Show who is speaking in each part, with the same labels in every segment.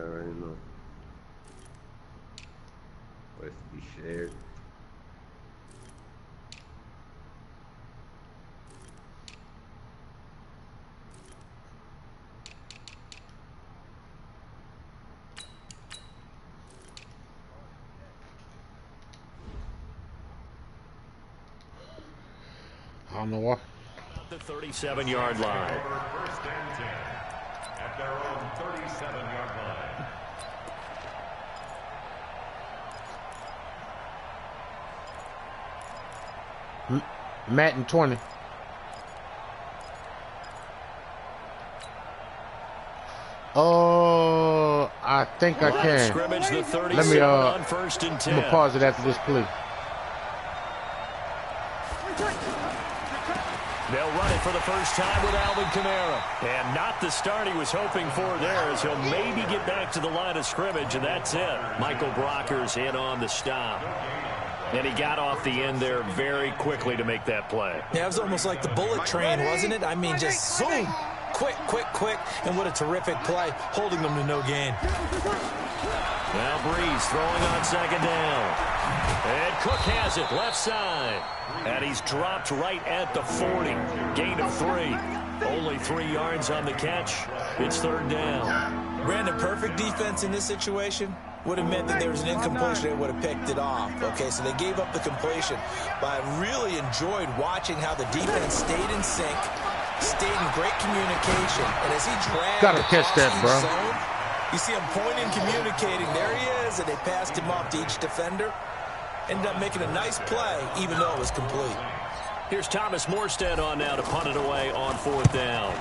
Speaker 1: already know. Let's be shared.
Speaker 2: I don't know what.
Speaker 3: The 37-yard line.
Speaker 4: First and 10 at their own 37-yard line.
Speaker 2: Madden 20. I think I can.
Speaker 3: Scrimmage, the 37
Speaker 2: Let me
Speaker 3: on first and 10.
Speaker 2: I'm gonna pause it after this play.
Speaker 3: They'll run it for the first time with Alvin Kamara. And not the start he was hoping for there, as he'll maybe get back to the line of scrimmage, and that's it. Michael Brocker's in on the stop. And he got off the end there very quickly to make that play.
Speaker 5: Yeah, it was almost like the bullet train, wasn't it? I mean, just zoom. Quick, quick, quick. And what a terrific play, holding them to no gain.
Speaker 3: Now Breeze throwing on second down. And Cook has it, left side. And he's dropped right at the 40. Gain of 3. Only 3 yards on the catch. It's third down.
Speaker 5: Brandon, perfect defense in this situation would have meant that there was an incompletion. They would have picked it off. Okay, so they gave up the completion. But I really enjoyed watching how the defense stayed in sync, stayed in great communication. And as he dragged
Speaker 2: Gotta catch that, bro.
Speaker 5: Zone, you see him pointing, communicating. There he is, and they passed him off to each defender. Ended up making a nice play, even though it was complete.
Speaker 3: Here's Thomas Morstead on now to punt it away on fourth down.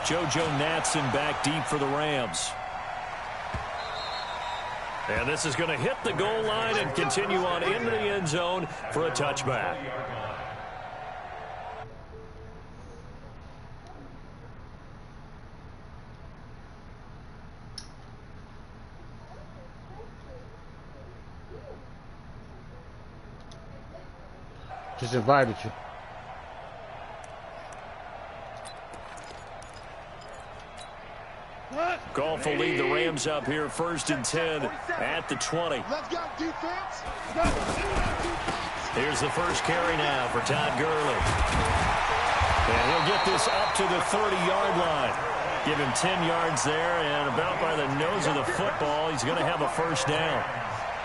Speaker 3: JoJo Natson back deep for the Rams. And this is going to hit the goal line and continue on into the end zone for a touchback.
Speaker 2: Just invited you.
Speaker 3: Goff will lead the Rams up here first and 10 at the 20.
Speaker 6: Let's go, defense.
Speaker 3: Here's the first carry now for Todd Gurley. And he'll get this up to the 30-yard line. Give him 10 yards there, and about by the nose of the football, he's going to have a first down.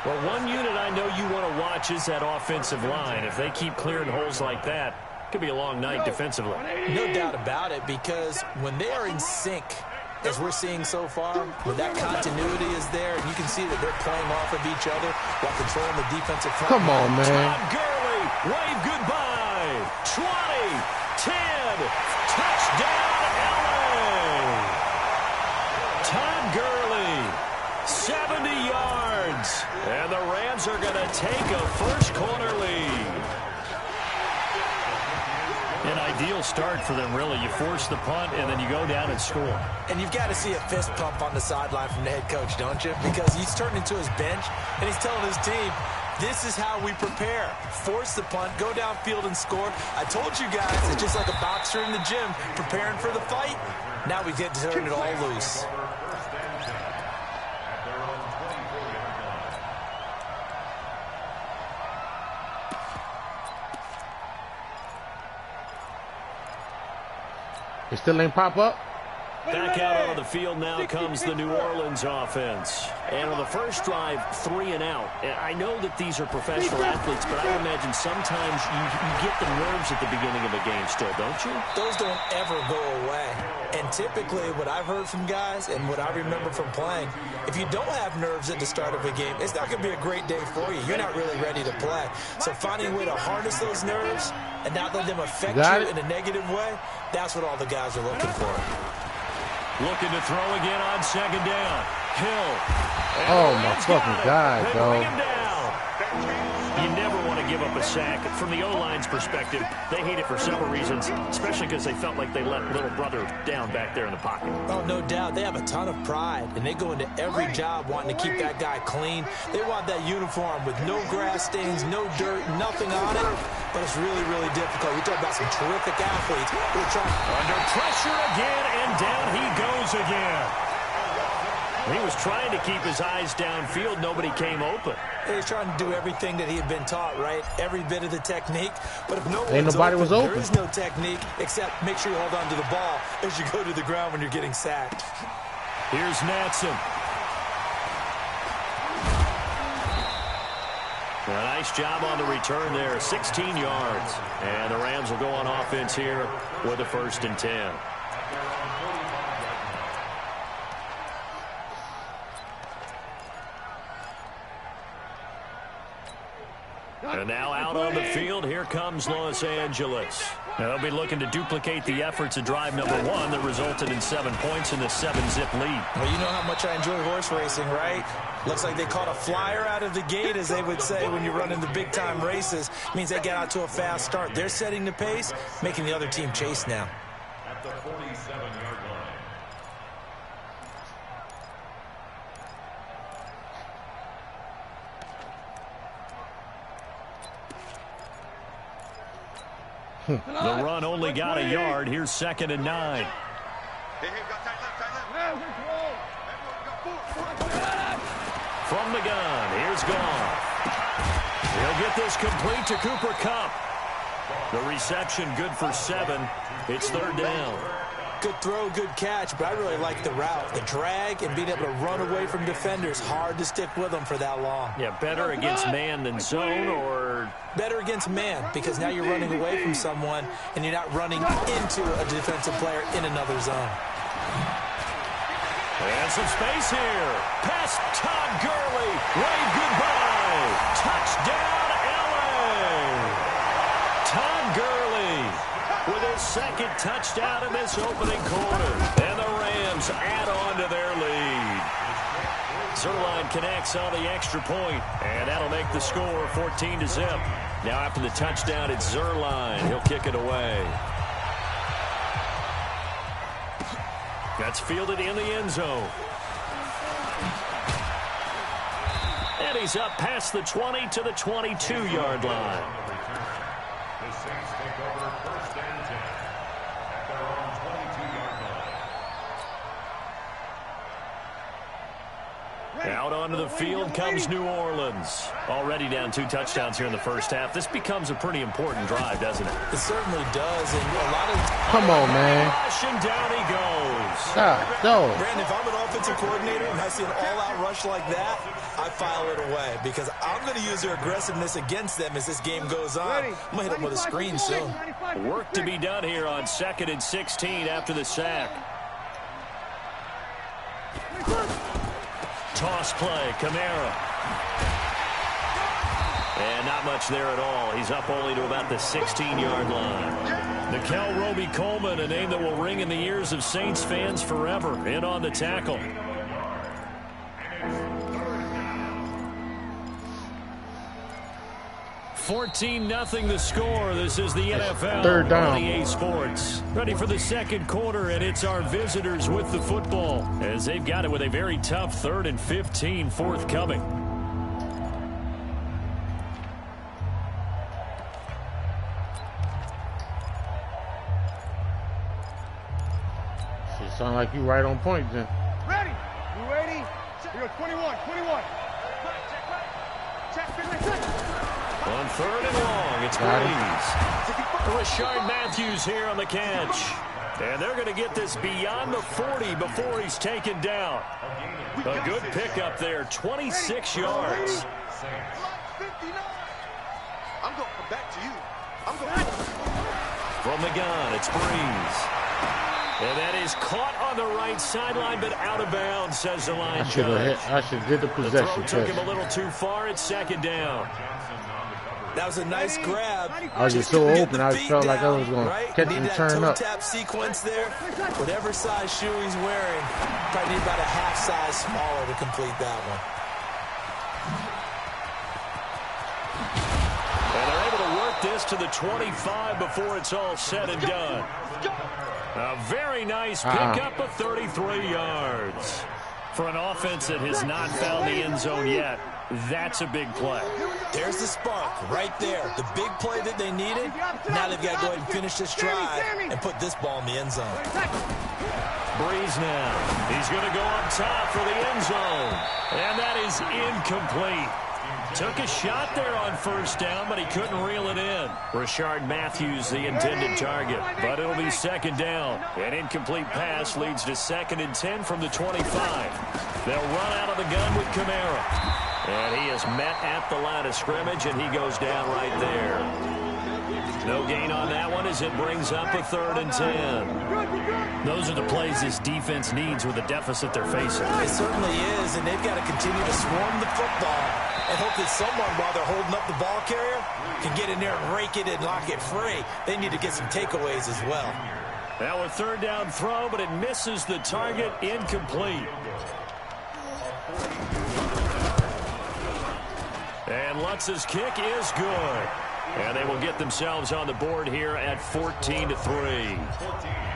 Speaker 3: Well, one unit I know you want to watch is that offensive line. If they keep clearing holes like that, it could be a long night defensively.
Speaker 5: No doubt about it, because when they are in sync, as we're seeing so far, when that continuity is there, and you can see that they're playing off of each other while controlling the defensive front.
Speaker 2: Come on, man.
Speaker 3: Todd Gurley, wave goodbye. 20, 10, touchdown, LA. Todd Gurley, 70 yards. And the Rams are going to take a first quarter lead. An ideal start for them, really. You force the punt, and then you go down and score.
Speaker 5: And you've got to see a fist pump on the sideline from the head coach, don't you? Because he's turned into his bench, and he's telling his team, this is how we prepare. Force the punt, go downfield and score. I told you guys, it's just like a boxer in the gym preparing for the fight. Now we get to turn it all loose.
Speaker 2: It still ain't pop up?
Speaker 3: Back out on the field now comes the New Orleans offense. And on the first drive, 3 and out. And I know that these are professional athletes, but I imagine sometimes you get the nerves at the beginning of a game still, don't you?
Speaker 5: Those don't ever go away. And typically what I've heard from guys and what I remember from playing, if you don't have nerves at the start of a game, it's not going to be a great day for you. You're not really ready to play. So finding a way to harness those nerves and not let them affect you in a negative way, that's what all the guys are looking for.
Speaker 3: Looking to throw again on second down. Hill.
Speaker 2: Oh, my fucking God, dog.
Speaker 3: You never want to give up a sack. From the O-line's perspective, they hate it for several reasons, especially because they felt like they let little brother down back there in the pocket.
Speaker 5: Oh, no doubt. They have a ton of pride, and they go into every job wanting to keep that guy clean. They want that uniform with no grass stains, no dirt, nothing on it. But it's really, really difficult. We talk about some terrific athletes. We're trying.
Speaker 3: Under pressure again, and down he goes again. He was trying to keep his eyes downfield. Nobody came open.
Speaker 5: He was trying to do everything that he had been taught, right? Every bit of the technique. But if
Speaker 2: nobody was open,
Speaker 5: there is no technique except make sure you hold on to the ball as you go to the ground when you're getting sacked.
Speaker 3: Here's Natson. A nice job on the return there, 16 yards. And the Rams will go on offense here with a 1st and 10. And now out on the field, here comes Los Angeles. Now they'll be looking to duplicate the efforts of drive number 1 that resulted in 7 points in the 7-zip lead.
Speaker 5: Well, you know how much I enjoy horse racing, right? Looks like they caught a flyer out of the gate, as they would say when you're running the big-time races. Means they get out to a fast start. They're setting the pace, making the other team chase now.
Speaker 4: At the 47-yard line.
Speaker 3: The run only got a yard. Here's 2nd and 9. From the gun, here's Goff. He'll get this complete to Cooper Kupp. The reception good for 7. It's 3rd down.
Speaker 5: Good throw, good catch, but I really like the route. The drag and being able to run away from defenders. Hard to stick with them for that long.
Speaker 3: Yeah, better against man than zone, or...
Speaker 5: Better against man, because now you're running away from someone and you're not running into a defensive player in another zone.
Speaker 3: And some space here. Past Todd Gurley. Wave goodbye. Touchdown, LA. Todd Gurley with his 2nd touchdown in this opening quarter. And the Rams add on to their lead. Zerline connects on the extra point, and that'll make the score 14-zip. Now after the touchdown, it's Zerline. He'll kick it away. That's fielded in the end zone. And he's up past the 20 to the 22-yard line.
Speaker 4: The Saints take over 1st and 10 at their own 22-yard line.
Speaker 3: Out onto the field comes New Orleans. Already down 2 touchdowns here in the first half. This becomes a pretty important drive, doesn't it?
Speaker 5: It certainly does, and a lot of...
Speaker 2: Come on, man.
Speaker 3: Rushing down he goes.
Speaker 2: Stop, no.
Speaker 5: Brandon, if I'm an offensive coordinator and I see an all-out rush like that, I file it away because I'm going to use their aggressiveness against them as this game goes on. I'm going to hit them with a screen soon.
Speaker 3: Work to be done here on 2nd and 16 after the sack. Toss play, Kamara. And not much there at all. He's up only to about the 16-yard line. Nikel Roby-Coleman, a name that will ring in the ears of Saints fans forever, in on the tackle. 14-0 the score. This is the NFL.
Speaker 2: 3rd down.
Speaker 3: On EA Sports. Ready for the 2nd quarter, and it's our visitors with the football as they've got it with a very tough 3rd and 15 forthcoming.
Speaker 2: Shit sound like you right on point then.
Speaker 6: Ready? You ready? We go 21, 21. Check.
Speaker 3: On 3rd and long, it's Breeze. Rashard Matthews here on the catch. And they're going to get this beyond the 40 before he's taken down. A good pickup there, 26 yards.
Speaker 6: I'm going back to you. I'm going.
Speaker 3: From the gun, it's Breeze. And that is caught on the right sideline, but out of bounds, says the line
Speaker 2: I should have did the
Speaker 3: The
Speaker 2: possession.
Speaker 3: throw took him a little too far. It's 2nd down.
Speaker 5: That was a nice grab.
Speaker 2: I was just so open, I felt like I was going to catch and turn up.
Speaker 5: Tap sequence there. Whatever size shoe he's wearing, probably need about a half size smaller to complete that one.
Speaker 3: And they're able to work this to the 25 before it's all said and done. A very nice pickup of 33 yards. For an offense that has not found the end zone yet, that's a big play.
Speaker 5: There's the spark right there. The big play that they needed. Now they've got to go ahead and finish this drive and put this ball in the end zone.
Speaker 3: Breeze now. He's going to go up top for the end zone. And that is incomplete. Took a shot there on first down, but he couldn't reel it in. Rashard Matthews, the intended target, but it'll be second down. An incomplete pass leads to 2nd and 10 from the 25. They'll run out of the gun with Kamara. And he is met at the line of scrimmage, and he goes down right there. No gain on that one as it brings up a 3rd and 10. Those are the plays this defense needs with the deficit they're facing.
Speaker 5: It certainly is, and they've got to continue to swarm the football and hope that someone, while they're holding up the ball carrier, can get in there and rake it and lock it free. They need to get some takeaways as well.
Speaker 3: Now a 3rd down throw, but it misses the target, incomplete. And Lutz's kick is good. And they will get themselves on the board here at 14-3.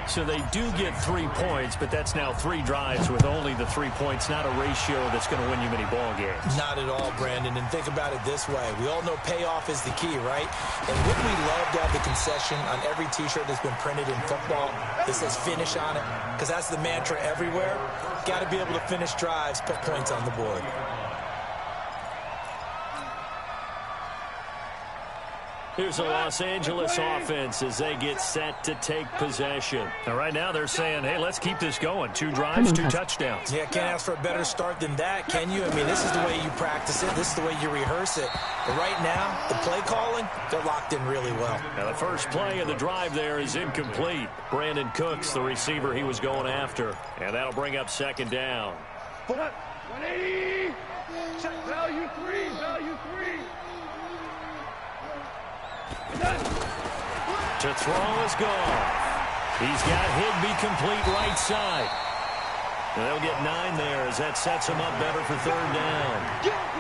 Speaker 3: So they do get 3 points, but that's now 3 drives with only the 3 points, not a ratio that's going to win you many ball games.
Speaker 5: Not at all, Brandon. And think about it this way. We all know payoff is the key, right? And wouldn't we love to have the concession on every T-shirt that's been printed in football that says finish on it? Because that's the mantra everywhere. Got to be able to finish drives, put points on the board.
Speaker 3: Here's a Los Angeles offense as they get set to take possession. And right now they're saying, hey, let's keep this going. 2 drives, 2 touchdowns.
Speaker 5: Yeah, can't ask for a better start than that, can you? I mean, this is the way you practice it. This is the way you rehearse it. But right now, the play calling, they're locked in really well.
Speaker 3: Now the first play of the drive there is incomplete. Brandon Cooks, the receiver he was going after. And that'll bring up 2nd down.
Speaker 6: 180. Value 3. Value 3.
Speaker 3: To throw is gone. He's got Higbee complete right side. And they'll get 9 there as that sets him up better for 3rd down.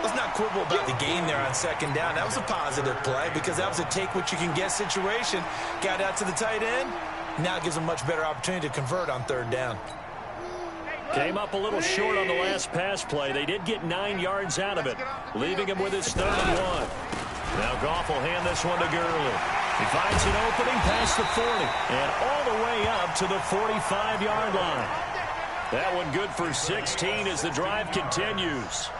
Speaker 5: Let's not quibble about the gain there on 2nd down. That was a positive play because that was a take-what-you-can-get situation. Got out to the tight end. Now it gives him a much better opportunity to convert on 3rd down.
Speaker 3: Came up a little short on the last pass play. They did get 9 yards out of it, leaving him with his 3rd and 1. Now Goff will hand this one to Gurley. He finds an opening past the 40 and all the way up to the 45-yard line. That one good for 16 as the drive continues.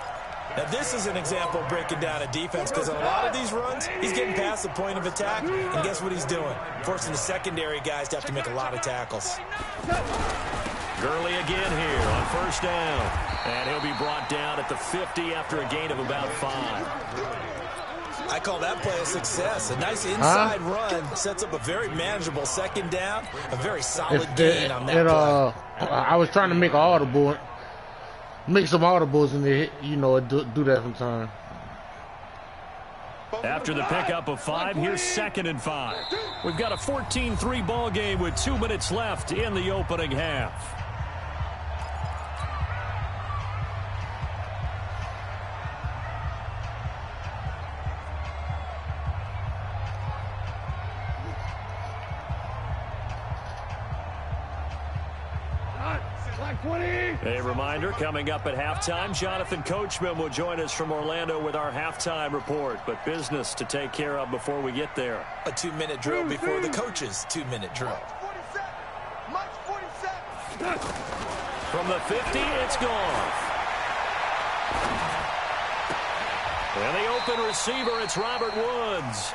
Speaker 5: Now this is an example of breaking down a defense because on a lot of these runs, he's getting past the point of attack, and guess what he's doing? Forcing the secondary guys to have to make a lot of tackles.
Speaker 3: Gurley again here on 1st down. And he'll be brought down at the 50 after a gain of about 5.
Speaker 5: I call that play a success. A nice inside run sets up a very manageable 2nd down. A very solid gain on that play.
Speaker 2: I was trying to make an audible, make some audibles, and they, do that sometimes.
Speaker 3: After the pickup of 5, here's 2nd and 5. We've got a 14-3 ball game with 2 minutes left in the opening half. A reminder, coming up at halftime, Jonathan Coachman will join us from Orlando with our halftime report. But business to take care of before we get there.
Speaker 5: A 2-minute drill before the coach's 2-minute drill.
Speaker 3: From the 50, it's gone. And the open receiver, it's Robert Woods.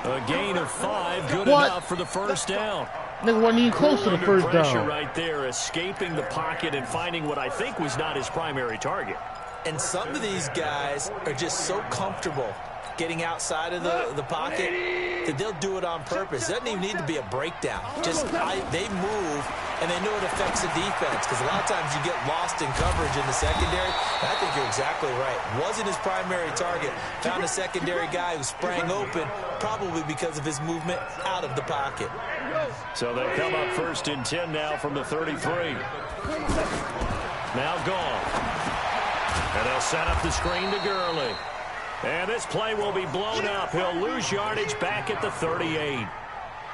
Speaker 3: A gain of 5, good enough for the 1st down.
Speaker 2: Nigga wasn't even close to the 1st down.
Speaker 3: Right there, escaping the pocket and finding what I think was not his primary target.
Speaker 5: And some of these guys are just so comfortable getting outside of the pocket that they'll do it on purpose. It doesn't even need to be a breakdown. Just they move, and they know it affects the defense because a lot of times you get lost in coverage in the secondary. And I think you're exactly right. Wasn't his primary target. Found a secondary guy who sprang open, probably because of his movement out of the pocket.
Speaker 3: So they come up 1st and 10 now from the 33. Now gone. And they'll set up the screen to Gurley. And this play will be blown up. He'll lose yardage back at the 38.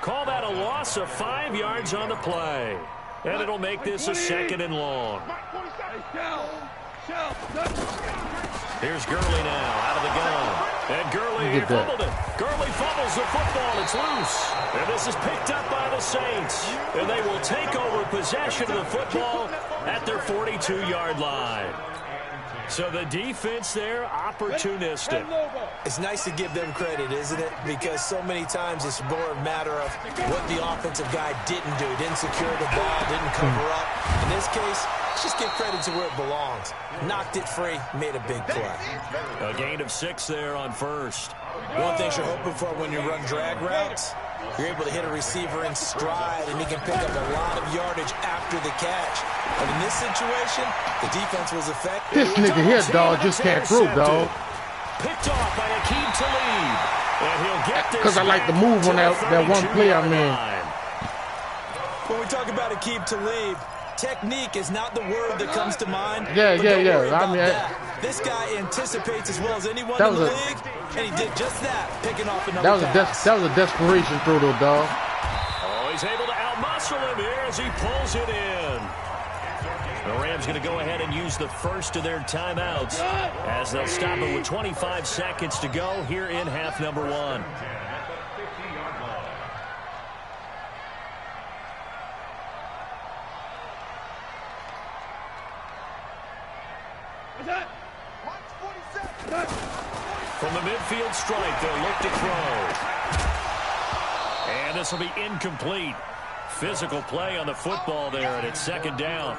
Speaker 3: Call that a loss of 5 yards on the play. And it'll make this a 2nd and long. Here's Gurley now out of the gun. And Gurley fumbled it. Gurley fumbles the football. It's loose. And this is picked up by the Saints. And they will take over possession of the football at their 42-yard line. So the defense there, opportunistic.
Speaker 5: It's nice to give them credit, isn't it? Because so many times it's more a matter of what the offensive guy didn't do. Didn't secure the ball, didn't cover up. In this case, let's just give credit to where it belongs. Knocked it free, made a big play.
Speaker 3: A gain of 6 there on first.
Speaker 5: One thing you're hoping for when you run drag routes, you're able to hit a receiver in stride, and he can pick up a lot of yardage after the catch. But in this situation, the defense was effective.
Speaker 2: This nigga here, dog, just can't throw, dog.
Speaker 3: Picked off by Akeem Talib. And he'll get this.
Speaker 2: Because I like the move on that one play I made.
Speaker 5: When we talk about Akeem Talib, technique is not the word that comes to mind.
Speaker 2: Yeah.
Speaker 5: I mean, this guy anticipates as well as anyone in the league, and he did just that, picking off another pass.
Speaker 2: That was a desperation throw, though, dog.
Speaker 3: Oh, he's able to outmuscle him here as he pulls it in. The Rams going to go ahead and use the first of their timeouts as they'll stop it with 25 seconds to go here in half number 1. From the midfield stripe, they'll look to throw. And this will be incomplete. Physical play on the football there, and it's second down.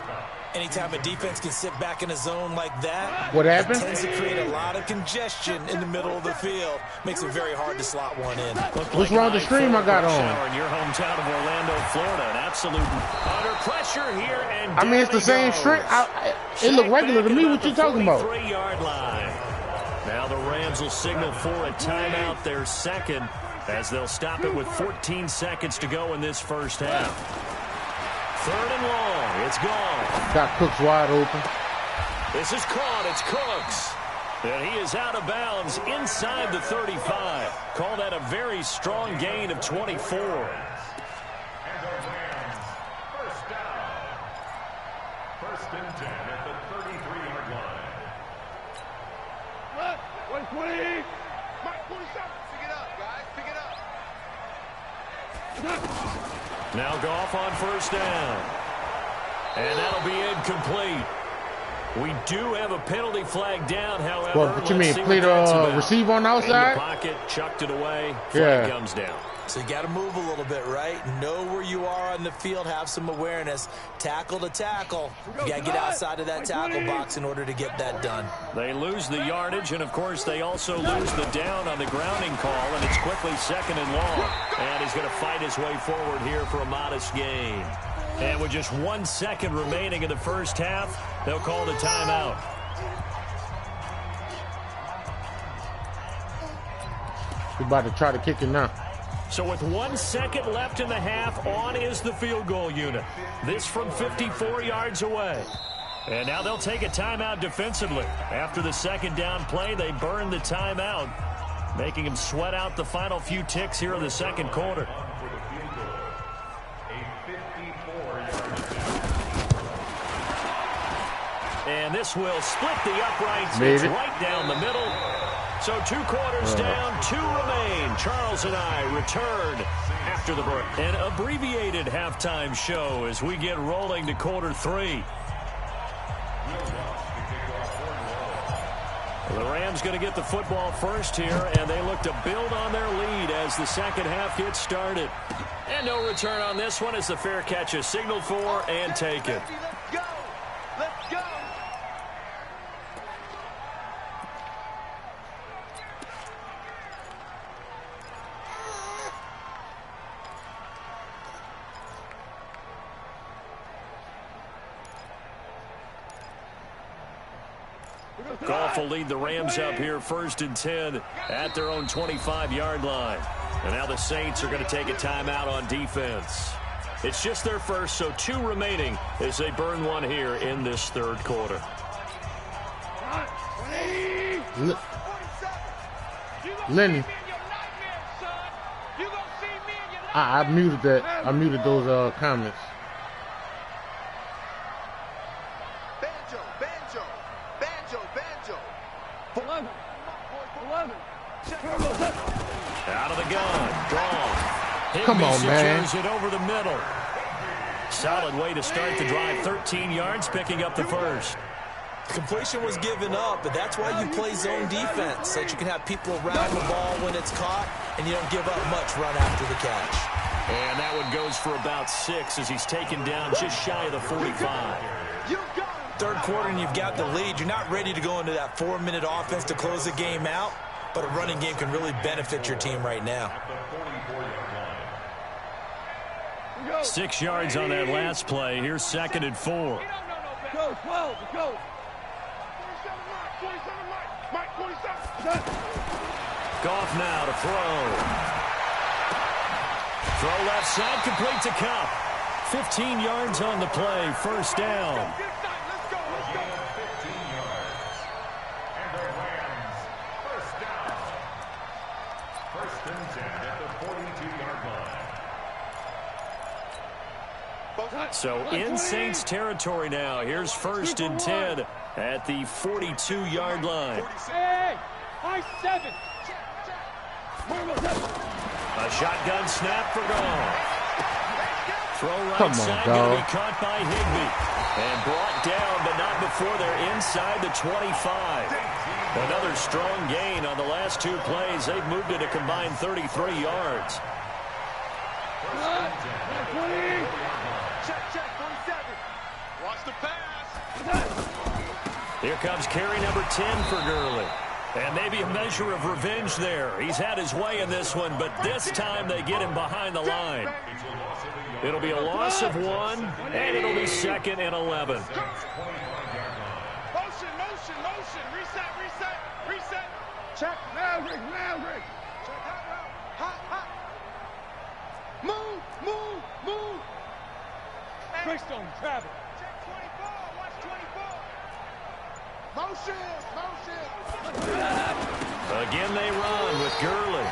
Speaker 5: Anytime a defense can sit back in a zone like that,
Speaker 2: what happened?
Speaker 5: It tends to create a lot of congestion in the middle of the field. Makes it very hard to slot one in.
Speaker 2: What's wrong with the stream I got on?
Speaker 3: In your hometown of Orlando, Florida, an absolute under pressure here, and
Speaker 2: I mean, it's the same stream. It looked regular to me. What you talking about?
Speaker 3: 3-yard line. Now the Rams will signal for a timeout, their second, as they'll stop it with 14 seconds to go in this first half. 3rd and long. It's gone.
Speaker 2: Got Cooks wide open.
Speaker 3: This is caught. It's Cooks. And he is out of bounds inside the 35. Call that a very strong gain of 24.
Speaker 4: And the Rams, first down. 1st and 10 at the 33-yard line.
Speaker 6: 120. Mike, 27. Pick it up, guys. Pick it up.
Speaker 3: Now Goff on first down. And that'll be incomplete. We do have a penalty flag down, however.
Speaker 2: What you mean? Played a receiver on the outside?
Speaker 3: In the pocket, chucked it away. Flag comes down.
Speaker 5: So you got to move a little bit, right? Know where you are on the field, have some awareness. Tackle to tackle. You got to get outside of that tackle box in order to get that done.
Speaker 3: They lose the yardage, and, of course, they also lose the down on the grounding call, and it's quickly 2nd and long. And he's going to fight his way forward here for a modest gain. And with just 1 second remaining in the first half, they'll call the timeout.
Speaker 2: We're about to try to kick it now.
Speaker 3: So with 1 second left in the half, on is the field goal unit. This from 54 yards away. And now they'll take a timeout defensively. After the second down play, they burn the timeout, making him sweat out the final few ticks here in the second quarter. And this will split the uprights. It's right down the middle. So 2 quarters down, 2 remain. Charles and I return after the break. An abbreviated halftime show as we get rolling to quarter 3. The Rams going to get the football first here, and they look to build on their lead as the second half gets started. And no return on this one as the fair catch is signaled for and taken.
Speaker 6: Let's go. Let's go.
Speaker 3: Goff will lead the Rams up here 1st and 10 at their own 25-yard line. And now the Saints are going to take a timeout on defense. It's just their first, so 2 remaining as they burn one here in this 3rd quarter.
Speaker 2: Lenny. I muted that. I muted those comments.
Speaker 3: Out of the gun. Gone.
Speaker 2: Come on, man.
Speaker 3: Secures it over the middle. Solid way to start the drive. 13 yards, picking up the first.
Speaker 5: Completion was given up, but that's why you play zone defense, so that you can have people around the ball when it's caught, and you don't give up much run after the catch.
Speaker 3: And that one goes for about 6 as he's taken down just shy of the 45.
Speaker 5: Third quarter, and you've got the lead. You're not ready to go into that 4-minute offense to close the game out, but a running game can really benefit your team right now.
Speaker 3: 6 yards on that last play. Here's 2nd and 4.
Speaker 6: Go, 12, go. 27, Mike, 27.
Speaker 3: Goff now to throw. Throw left side, complete to Cup. 15 yards on the play, first down.
Speaker 6: Let's go.
Speaker 4: 15 yards. And the Rams, first down. 1st and 10 at the 42-yard line.
Speaker 3: So in Saints territory now. Here's 1st and 10 at the 42-yard line.
Speaker 6: Hey, high 7.
Speaker 3: A shotgun snap for Goff. Throw right
Speaker 2: Come on,
Speaker 3: side,
Speaker 2: dog.
Speaker 3: going to be caught by Higbee. And brought down, but not before they're inside the 25. Another strong gain on the last 2 plays. They've moved it a combined 33 yards.
Speaker 6: Check, 27. Watch the pass.
Speaker 3: Here comes carry number 10 for Gurley. And maybe a measure of revenge there. He's had his way in this one, but this time they get him behind the line. It'll be a loss of 1, and it'll be 2nd and 11.
Speaker 6: Motion. Reset. Check. Now, Rick. Check that route. Hot. Move. Greystone, travel. Check 24. Watch 24. Motion.
Speaker 3: Again they run with Gurley.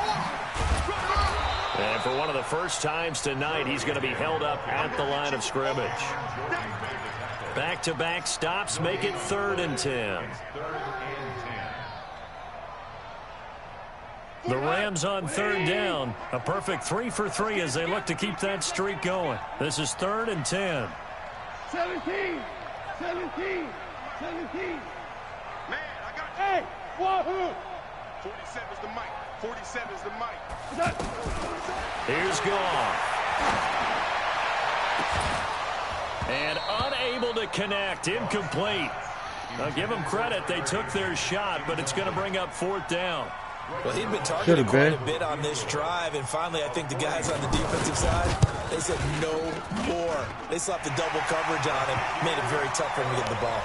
Speaker 3: And for one of the first times tonight, he's going to be held up at the line of scrimmage. Back-to-back stops make it 3rd and 10. The Rams on 3rd down. A perfect 3 for 3 as they look to keep that streak going. This is 3rd and 10.
Speaker 6: 17. Man, I got you. Hey, wahoo. 47's the mic. 47's the mic.
Speaker 3: Here's Goff. And unable to connect. Incomplete. Now give them credit. They took their shot, but it's going to bring up 4th down.
Speaker 5: Well, he'd been targeted quite a bit on this drive, and finally I think the guys on the defensive side, they said no more. They slapped the double coverage on him, made it very tough for him to get the ball.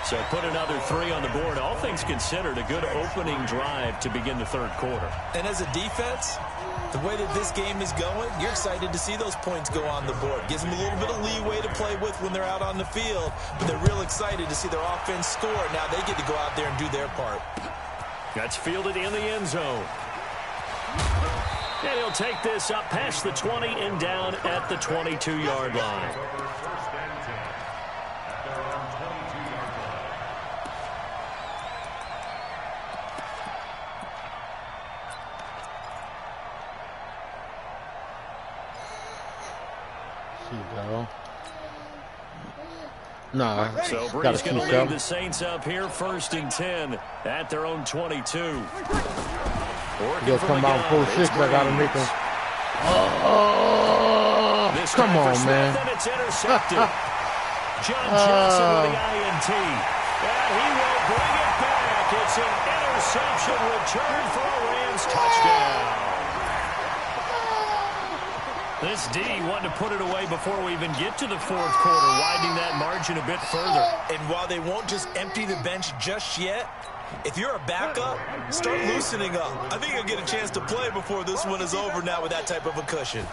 Speaker 3: So put another 3 on the board. All things considered, a good opening drive to begin the 3rd quarter.
Speaker 5: And as a defense, the way that this game is going, you're excited to see those points go on the board. Gives them a little bit of leeway to play with when they're out on the field, but they're real excited to see their offense score. Now they get to go out there and do their part.
Speaker 3: That's fielded in the end zone. And he'll take this up past the 20 and down at the 22-yard line.
Speaker 2: Nah,
Speaker 3: so Brees going to lead the Saints up here 1st and 10 at their own 22.
Speaker 2: He'll come out full 6. I got to make him. Come on, man.
Speaker 3: And it's intercepted. John Johnson with the INT. And he will bring it back. It's an interception return for a Rams touchdown. This D wanted to put it away before we even get to the 4th quarter, widening that margin a bit further.
Speaker 5: And while they won't just empty the bench just yet, if you're a backup, start loosening up. I think you'll get a chance to play before this one is over now with that type of a cushion.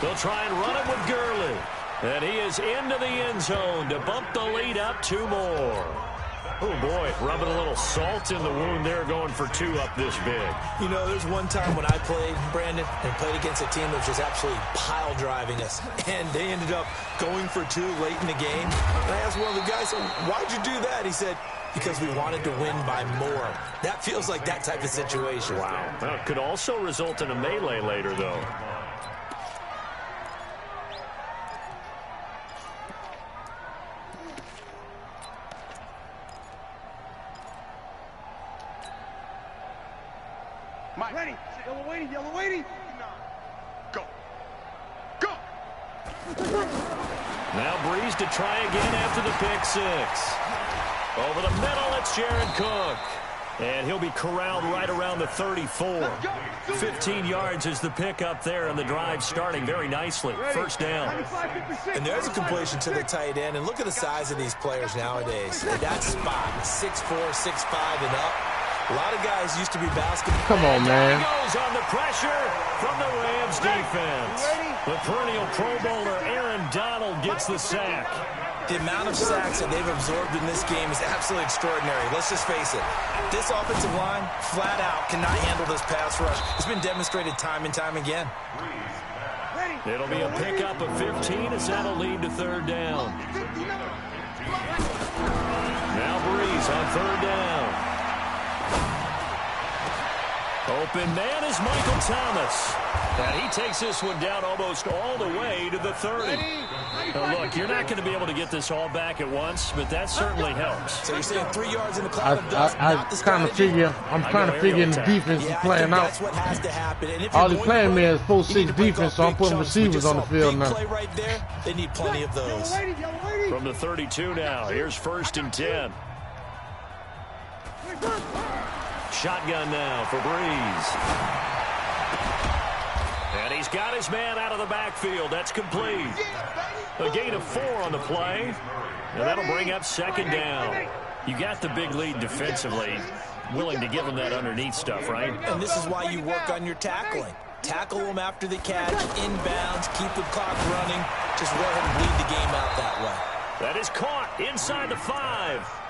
Speaker 3: They'll try and run it with Gurley. And he is into the end zone to bump the lead up 2 more. Oh, boy, rubbing a little salt in the wound there, going for 2 up this big.
Speaker 5: You know, there's one time when I played, Brandon, and played against a team that was just absolutely pile driving us, and they ended up going for 2 late in the game. And I asked one of the guys, why'd you do that? He said, because we wanted to win by more. That feels like that type of situation.
Speaker 3: Wow. Well, it could also result in a melee later, though.
Speaker 6: Mike, ready. Yellow waiting. Go. Go.
Speaker 3: Now Breeze to try again after the pick 6. Over the middle, it's Jared Cook. And he'll be corralled right around the 34. 15 yards is the pick up there, and the drive starting very nicely. First down.
Speaker 5: And there's a completion to the tight end. And look at the size of these players nowadays. At that spot, 6'4", 6'5", and up. A lot of guys used to be basketball.
Speaker 2: Come on, man.
Speaker 3: He goes on the pressure from the Rams defense. The perennial Pro Bowler Aaron Donald gets the sack.
Speaker 5: The amount of sacks that they've absorbed in this game is absolutely extraordinary. Let's just face it. This offensive line, flat out, cannot handle this pass rush. It's been demonstrated time and time again.
Speaker 3: It'll be a pickup of 15 as that'll lead to 3rd down. Now Breeze on 3rd down. Open man is Michael Thomas. And he takes this one down almost all the way to the 30. Now look, you're not going to be able to get this all back at once, but that certainly helps.
Speaker 5: So you're saying 3 yards in the cloud of dust,
Speaker 2: I'm trying to figure in the defense he's playing out.
Speaker 5: That's what has to happen. And if
Speaker 2: All he's playing me is 4-6 defense, so I'm putting receivers on the field now.
Speaker 5: Play right there, they need plenty of those.
Speaker 3: From the 32 now, here's 1st and 10. Shotgun now for Breeze. And he's got his man out of the backfield. That's complete. A gain of 4 on the play. And that'll bring up 2nd down. You got the big lead defensively. Willing to give him that underneath stuff, right?
Speaker 5: And this is why you work on your tackling. Tackle them after the catch, inbounds, keep the clock running. Just go ahead and bleed the game out that way.
Speaker 3: That is caught inside the 5.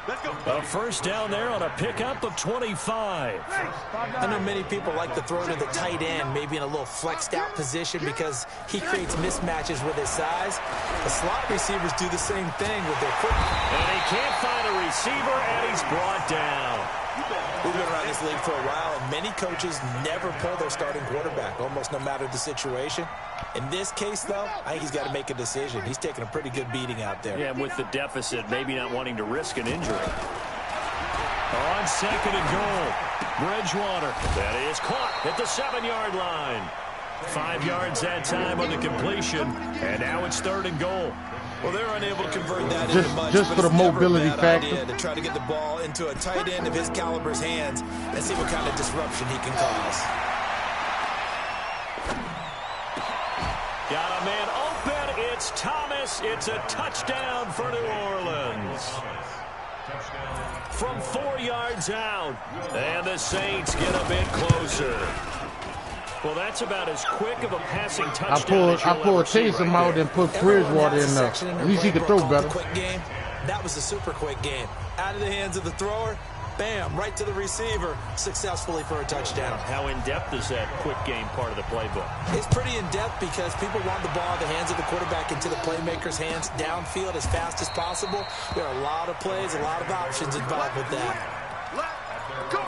Speaker 3: A first down there on a pickup of 25.
Speaker 5: I know many people like to throw to the tight end, maybe in a little flexed out position because he creates mismatches with his size. The slot receivers do the same thing with their quick.
Speaker 3: And he can't find a receiver, and he's brought down.
Speaker 5: We've been around this league for a while, and many coaches never pull their starting quarterback, almost no matter the situation. In this case, though, I think he's got to make a decision. He's taking a pretty good beating out there.
Speaker 3: Yeah, with the deficit, maybe not wanting to risk an injury. On 2nd and goal, Bridgewater. That is caught at the 7-yard line. 5 yards that time on the completion, and now it's 3rd and goal.
Speaker 5: Well, they're unable to convert that into much,
Speaker 2: just
Speaker 5: but
Speaker 2: for the
Speaker 5: it's never
Speaker 2: mobility
Speaker 5: a bad
Speaker 2: factor.
Speaker 5: idea to try to get the ball into a tight end of his caliber's hands and see what kind of disruption he can cause.
Speaker 3: Got a man open. It's Thomas. It's a touchdown for New Orleans. From 4 yards out. And the Saints get a bit closer. Well, that's about as quick of a passing touchdown.
Speaker 2: I pulled Taysom out and put Bridgewater in there. At least he could throw better.
Speaker 5: Quick game. That was a super quick game. Out of the hands of the thrower, bam, right to the receiver, successfully for a touchdown.
Speaker 3: How in-depth is that quick game part of the playbook?
Speaker 5: It's pretty in-depth because people want the ball in the hands of the quarterback into the playmaker's hands downfield as fast as possible. There are a lot of plays, a lot of options involved with that.
Speaker 6: Left, go.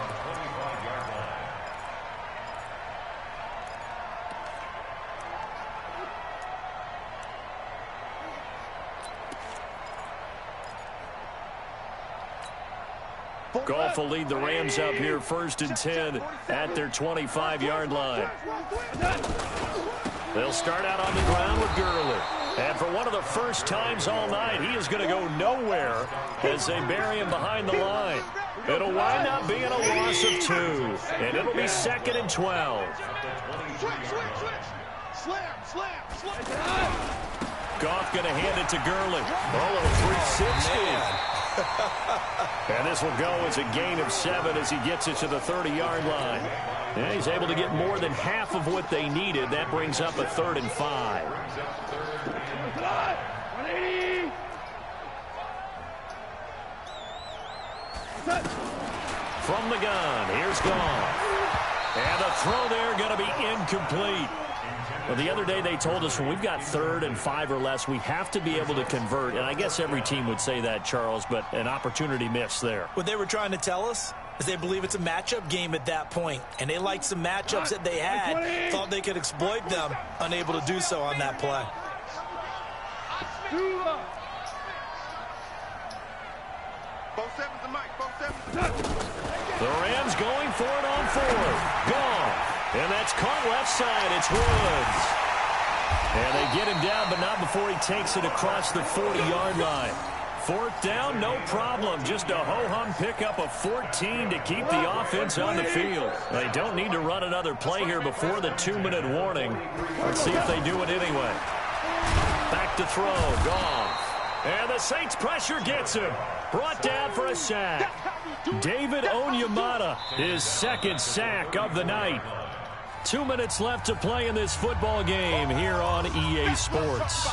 Speaker 3: Goff will lead the Rams up here 1st and 10 at their 25-yard line. They'll start out on the ground with Gurley. And for one of the first times all night, he is going to go nowhere as they bury him behind the line. It'll wind up being a loss of 2. And it'll be 2nd and 12. Goff going to hand it to Gurley. Oh, a 360. And this will go as a gain of 7 as he gets it to the 30-yard line. And he's able to get more than half of what they needed. That brings up a 3rd and 5. from the gun. Here's Goff. And the throw there going to be incomplete. Well, the other day they told us when we've got 3rd and 5 or less, we have to be able to convert. And I guess every team would say that, Charles, but an opportunity missed there.
Speaker 5: What they were trying to tell us is they believe it's a matchup game at that point. And they liked some matchups that they had, thought they could exploit them, unable to do so on that play.
Speaker 3: The Rams going for it on 4th. Gone. And that's caught left side. It's Woods. And they get him down, but not before he takes it across the 40-yard line. 4th down, no problem. Just a ho-hum pickup of 14 to keep the offense on the field. They don't need to run another play here before the 2-minute warning. Let's see if they do it anyway. Back to throw. Goff. And the Saints pressure gets him. Brought down for a sack. David Onyemata, his 2nd sack of the night. 2 minutes left to play in this football game here on EA Sports.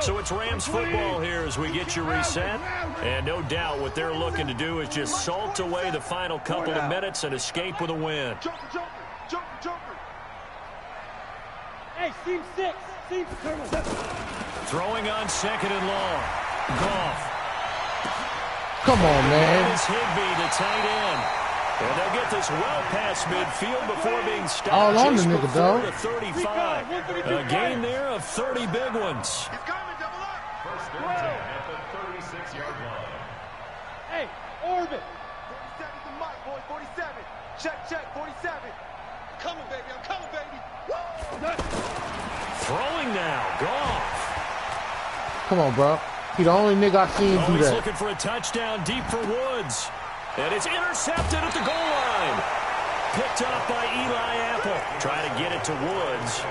Speaker 3: So it's Rams football here as we get you reset. And no doubt what they're looking to do is just salt away the final couple of minutes and escape with a win.
Speaker 7: Hey, seam 6. Seam 7.
Speaker 3: Throwing on 2nd and long. Goff.
Speaker 2: Come on, man.
Speaker 3: It's Higbee, the tight end. And they'll get this well past midfield before being stopped.
Speaker 2: All on the
Speaker 3: just
Speaker 2: nigga,
Speaker 3: before
Speaker 2: dog.
Speaker 3: the 35. A gain there of 30 big ones.
Speaker 4: First and 10 at the 36-yard line.
Speaker 7: Hey, orbit.
Speaker 6: 47's the mic, boy. 47. Check, 47. Coming, baby. I'm coming, baby.
Speaker 3: Throwing now. Goff.
Speaker 2: Come on, bro. He the only nigga I seen do
Speaker 3: He's
Speaker 2: that.
Speaker 3: looking for a touchdown deep for Woods. And it's intercepted at the goal line. Picked off by Eli Apple. Trying to get it to Woods.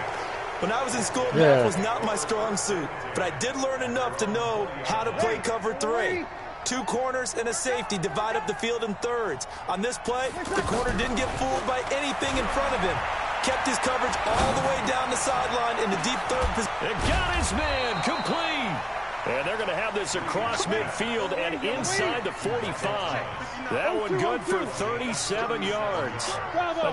Speaker 5: When I was in school, math was not my strong suit, but I did learn enough to know how to play cover 3. 2 corners and a safety divide up the field in thirds. On this play, the corner didn't get fooled by anything in front of him. Kept his coverage all the way down the sideline in the deep third position.
Speaker 3: It got his man complete. And they're going to have this across midfield and inside the 45. That one good for 37 yards.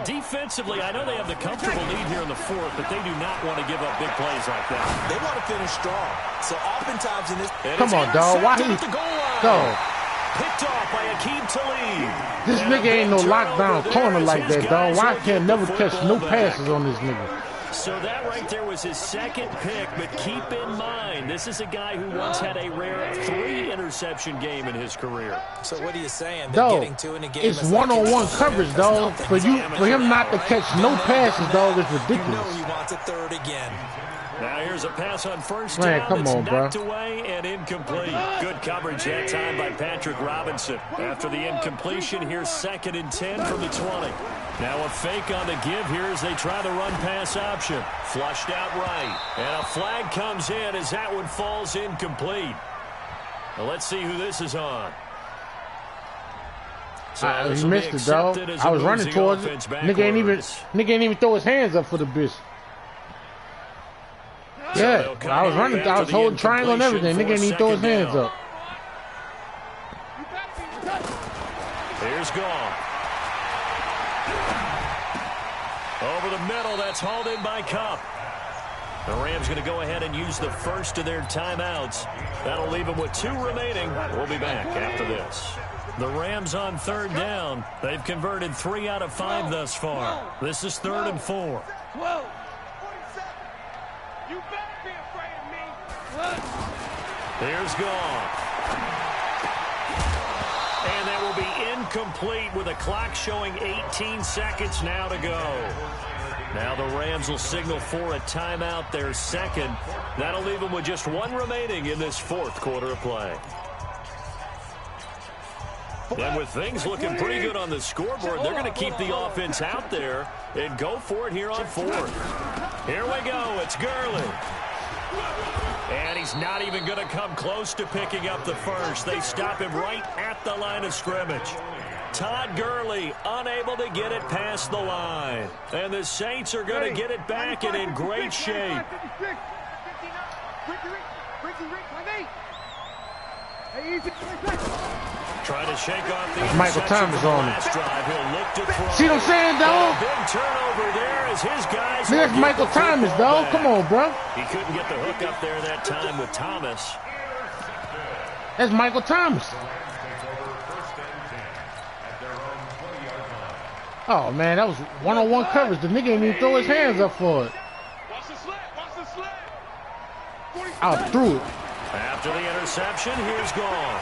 Speaker 3: Defensively, I know they have the comfortable lead here in the 4th, but they do not want to give up big plays like that.
Speaker 5: They want to finish strong. So oftentimes in this...
Speaker 2: Come on, dog. Why he... Dog.
Speaker 3: Picked off by Akeem Talib.
Speaker 2: This nigga ain't no lockdown corner like that, dog. Why can't never catch no passes on this nigga?
Speaker 3: So that right there was his 2nd pick, but keep in mind, this is a guy who once had a rare 3-interception game in his career.
Speaker 5: So what are you saying?
Speaker 2: Dog,
Speaker 5: getting to in a game
Speaker 2: it's one-on-one coverage, dog. For him not to catch no passes, dog, is ridiculous.
Speaker 5: You know he wants a 3rd again.
Speaker 3: Now here's a pass on 1st
Speaker 2: Man,
Speaker 3: down
Speaker 2: come
Speaker 3: that's
Speaker 2: on, bro.
Speaker 3: knocked away and incomplete. Good coverage that time by Patrick Robinson. After the incompletion, here's 2nd and 10 from the 20. Now a fake on the give here as they try the run-pass option. Flushed out right. And a flag comes in as that one falls incomplete. Now let's see who this is on. So
Speaker 2: He missed it, dog. I was running towards it. Nigga ain't even throw his hands up for the bitch. Yeah, I was running. I was holding triangle and everything. Nigga ain't even throw his hands up.
Speaker 3: Here's Goff. Over the middle, that's hauled in by Cup. The Rams going to go ahead and use the first of their timeouts. That'll leave them with 2 remaining. We'll be back after this. The Rams on 3rd down. They've converted 3 out of 5 thus far. This is 3rd and 4.
Speaker 7: You better be afraid of me.
Speaker 3: Here's Goff. And that will be incomplete with a clock showing 18 seconds now to go. Now the Rams will signal for a timeout, their 2nd. That'll leave them with just 1 remaining in this 4th quarter of play. And with things looking pretty good on the scoreboard, they're going to keep the offense out there and go for it here on 4th. Here we go. It's Gurley. And he's not even going to come close to picking up the first. They stop him right at the line of scrimmage. Todd Gurley unable to get it past the line. And the Saints are going to get it back and in great shape.
Speaker 7: Hey, easy.
Speaker 3: Trying to shake off the
Speaker 2: Michael
Speaker 3: interception
Speaker 2: Thomas
Speaker 3: from the
Speaker 2: on him.
Speaker 3: last drive. He'll look to throw.
Speaker 2: See what I'm saying, dog?
Speaker 3: But a big turnover there as his guys.
Speaker 2: There's Michael Thomas, dog. Come on, bro.
Speaker 3: He couldn't get the hook up there that time with Thomas.
Speaker 2: That's Michael Thomas. Oh, man, that was one-on-one coverage. The nigga didn't even throw his hands up for it.
Speaker 6: Watch the sled. Watch the sled.
Speaker 2: Out through it.
Speaker 3: After the interception, here's gone.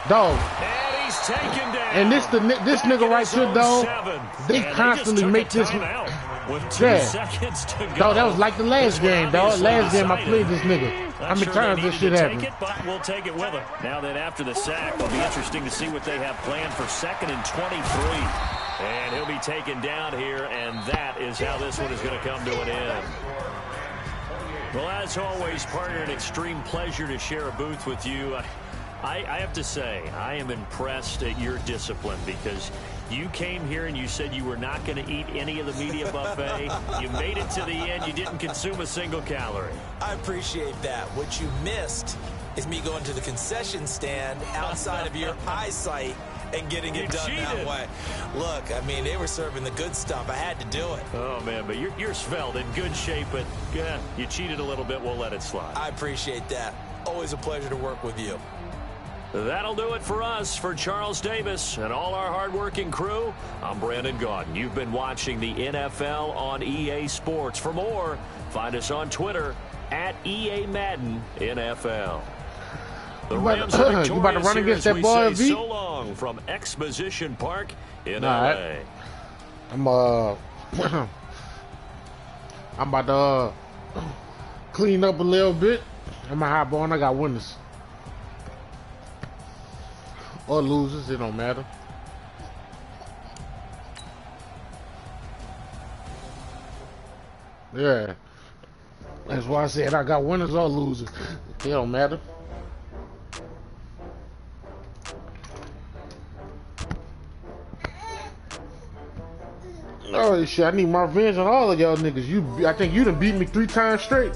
Speaker 2: Dog.
Speaker 3: And he's taken down.
Speaker 2: And this nigga right here, dog. They
Speaker 3: And
Speaker 2: constantly
Speaker 3: just
Speaker 2: make
Speaker 3: took a
Speaker 2: this.
Speaker 3: timeout with 2
Speaker 2: Yeah.
Speaker 3: seconds to go.
Speaker 2: Dog, that was like the last game, dog.
Speaker 3: Obviously
Speaker 2: Last game I
Speaker 3: decided.
Speaker 2: played this nigga.
Speaker 3: Not
Speaker 2: How many
Speaker 3: sure
Speaker 2: times
Speaker 3: they
Speaker 2: this
Speaker 3: needed
Speaker 2: shit
Speaker 3: to
Speaker 2: happened?
Speaker 3: take it, but we'll take it with them. Now that after the sack, it'll be interesting to see what they have planned for 2nd and 23. And he'll be taken down here, and that is how this one is going to come to an end. Well, as always, partner, an extreme pleasure to share a booth with you. I have to say, I am impressed at your discipline because you came here and you said you were not going to eat any of the media buffet. You made it to the end. You didn't consume a single calorie.
Speaker 5: I appreciate that. What you missed is me going to the concession stand outside of your eyesight and getting it done that way. Look, I mean, they were serving the good stuff. I had to do it.
Speaker 3: Oh, man, but you're svelte, in good shape, but you cheated a little bit. We'll let it slide.
Speaker 5: I appreciate that. Always a pleasure to work with you.
Speaker 3: That'll do it for us. For Charles Davis and all our hardworking crew, I'm Brandon Gaudin. You've been watching the NFL on EA Sports. For more, find us on Twitter at EA Madden NFL. The Rams are victorious.
Speaker 2: You about to run against that
Speaker 3: we
Speaker 2: boy,
Speaker 3: say
Speaker 2: V?
Speaker 3: so long from Exposition Park in
Speaker 2: All
Speaker 3: LA.
Speaker 2: right. I'm about to clean up a little bit. I'm a hot ball. I got winners or losers. It don't matter. Yeah, that's why I said I got winners or losers. It don't matter. Oh shit! I need my revenge on all of y'all niggas. I think you done beat me 3 times straight.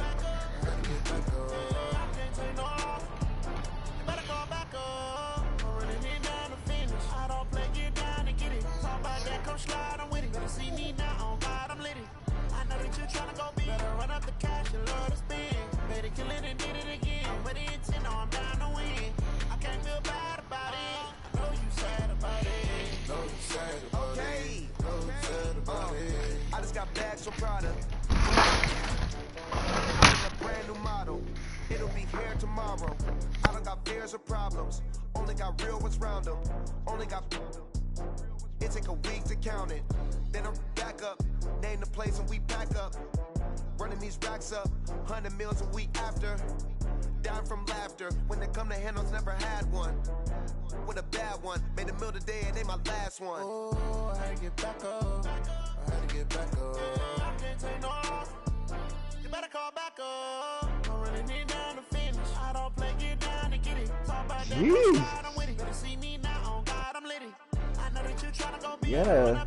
Speaker 8: Yeah,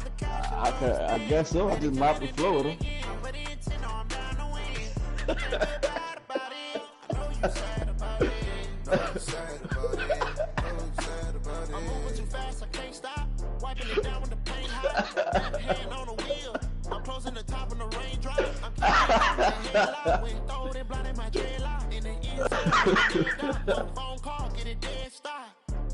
Speaker 8: I guess so. I just mopped the floor with him.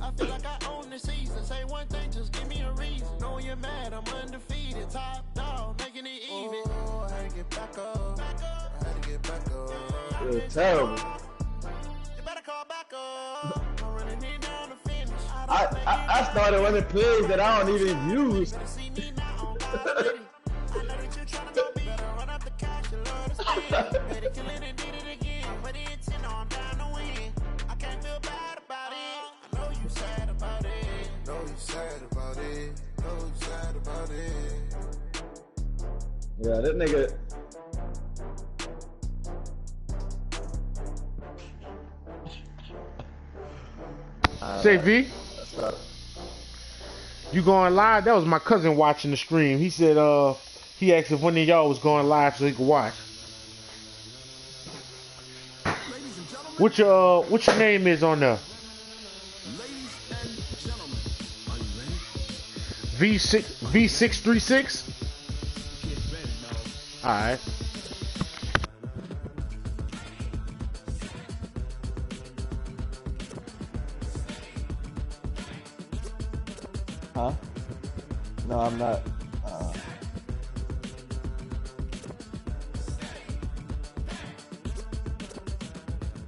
Speaker 9: I feel like I own the season. Say one thing, just give me a reason. Know you're mad, I'm undefeated. Top dog, making it even. Oh, I had to get back up. I had to get back up.
Speaker 8: It was terrible.
Speaker 9: You better call back up. I'm running it down to finish.
Speaker 8: I started running plays that I don't even use. Yeah, that nigga.
Speaker 2: Say V, you going live? That was my cousin watching the stream. He said he asked if one of y'all was going live so he could watch.
Speaker 9: Ladies and gentlemen.
Speaker 2: What your name is on there? V636. All right.
Speaker 8: Huh? No, I'm not.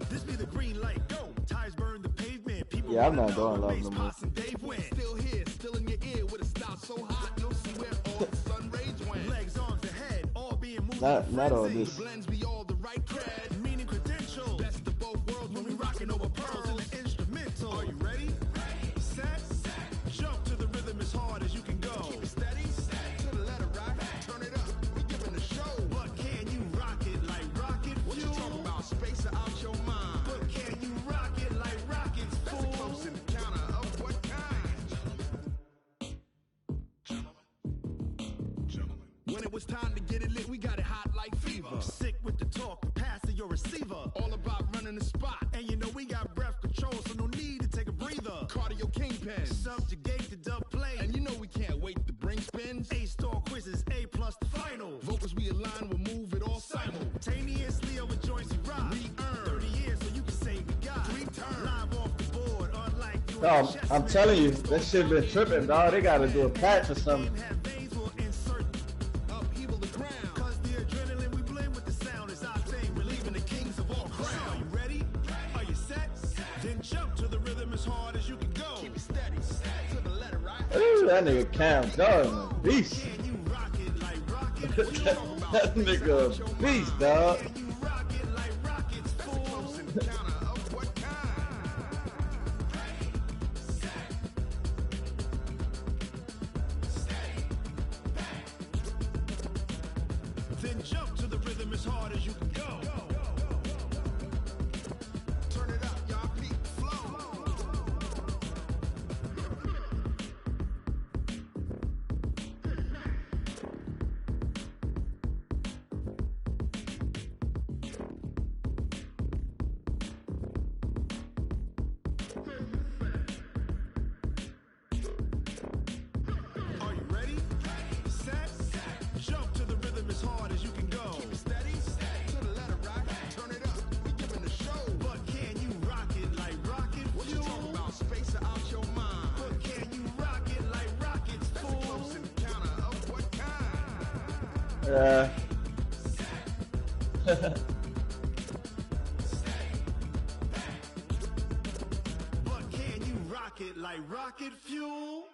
Speaker 9: This be the green light, go. Tires burn the pavement. People
Speaker 8: Yeah, I'm not going love no more.
Speaker 9: Still here, still in your ear with a stop so hot, you'll see where all the sun rays went. Legs, arms, ahead, all being moved.
Speaker 8: Not all this.
Speaker 9: Blends be all the right cred, meaning credentials. Best of both worlds when we rocking over pearls in the instrumental. Are you ready? Set, jump to the rhythm as hard as you can go. Keep it steady, to the letter right, turn it up. We giving a show. But can you rock it like rocket fuel? What you talking about? Space out your mind. But can you rock it like rockets, fool? That's a close encounter of what kind? When it was time to get it lit, we got it hot like fever. Sick with the talk, pass to your receiver. All about running the spot. And you know we got breath control, so no need to take a breather. Cardio kingpin, subjugate the dub play. And you know we can't wait to bring spins. A-star quizzes, A+ the final. Vocals we align, we'll move it all simultaneously over joints we rock. We earn 30 years, so you can say we got 3 turns. Live off the board, unlike you.
Speaker 8: No, I'm telling you, that shit been tripping, dog. They gotta do a patch or something. Ooh, that nigga Cam Jordan, a beast. that nigga a beast, dog.
Speaker 9: Then jump to the rhythm as hard as you can go. Turn it up, y'all. Peak flow. Are you ready? Set. Jump to the rhythm as hard as you can go. Keep it steady. To the letter right. Turn it up. We giving a show. But can you rock it like rocket fuel? What you talking about? Space out your mind. But can you rock it like rockets, fool? That's a close encounter of what kind?
Speaker 8: Yeah.
Speaker 9: But can you rock it like rocket fuel?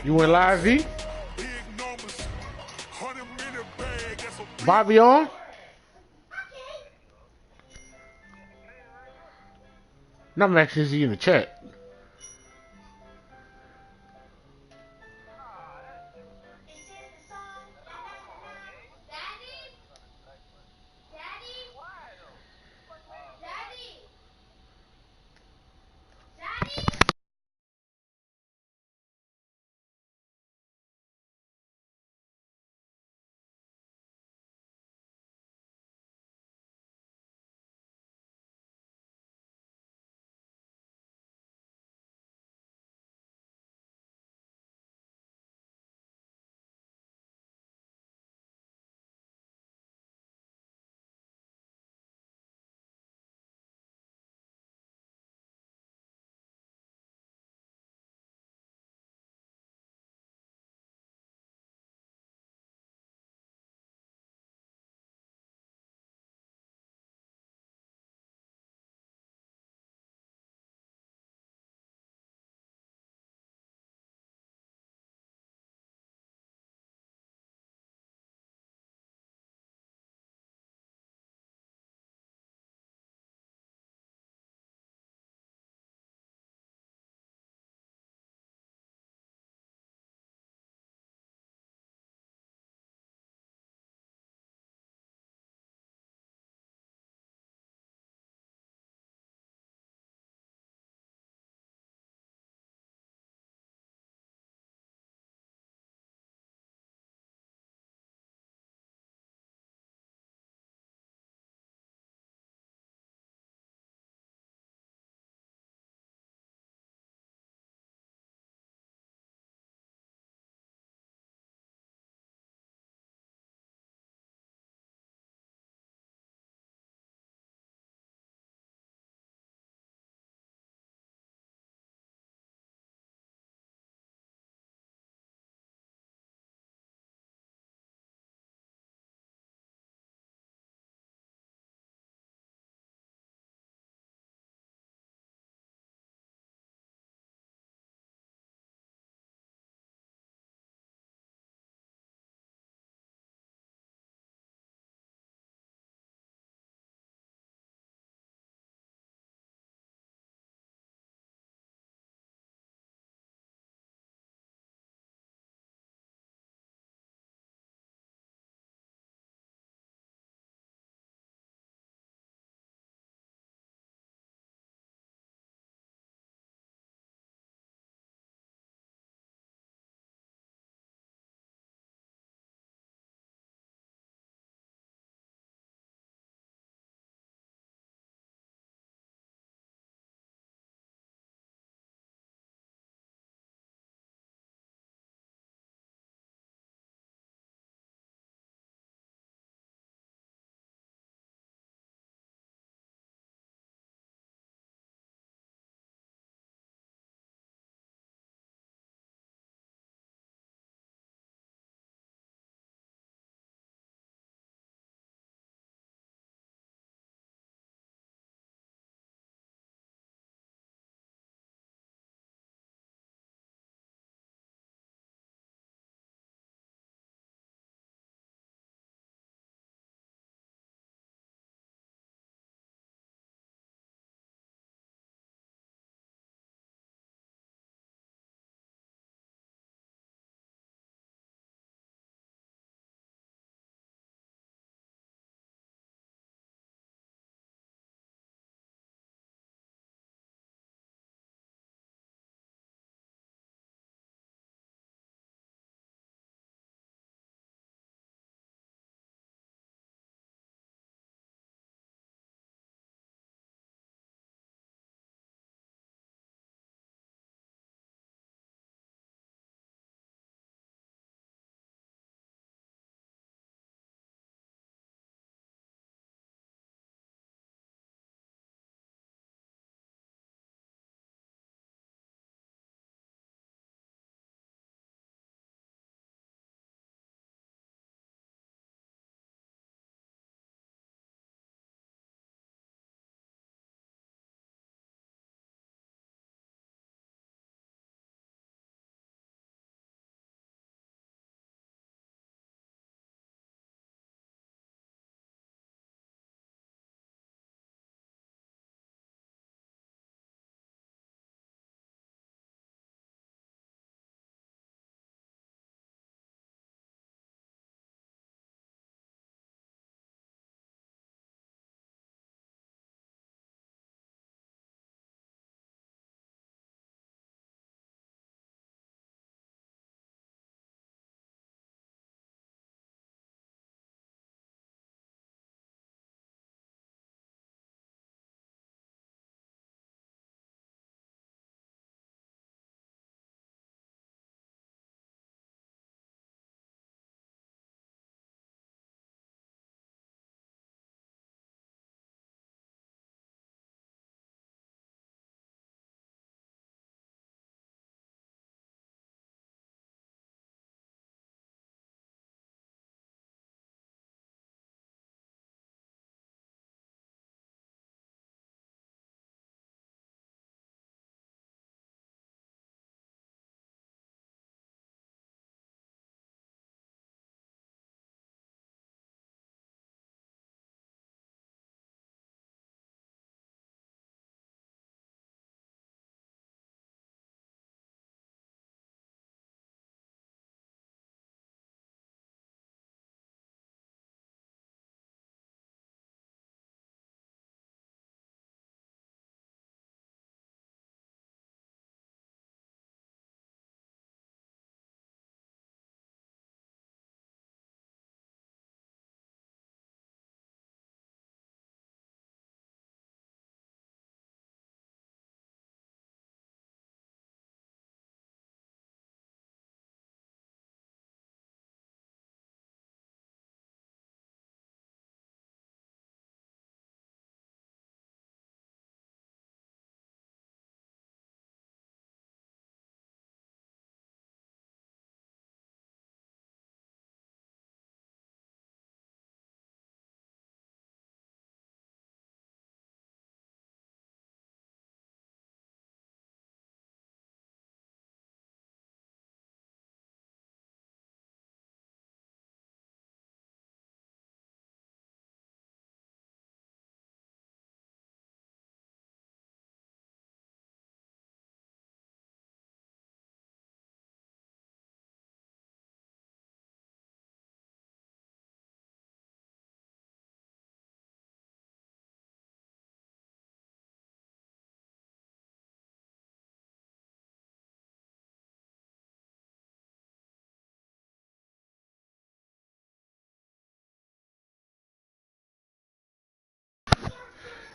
Speaker 2: You went live, V? Bobby on? Not Max, is he in the chat?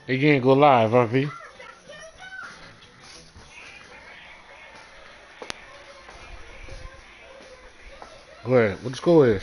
Speaker 2: Hey, you ain't go live, RP. Go ahead. What the score is?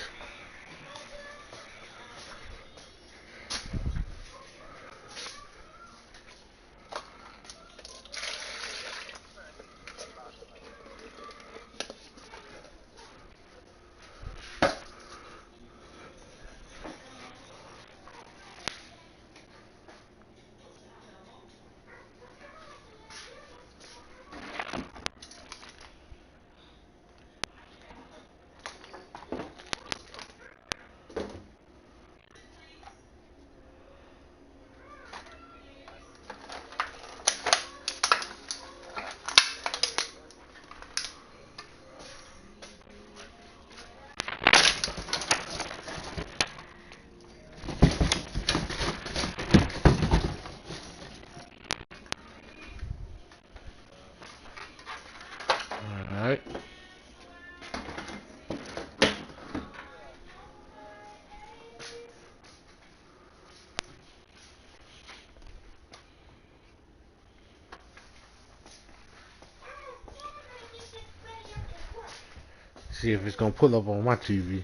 Speaker 2: Alright. See if it's gonna pull up on my TV.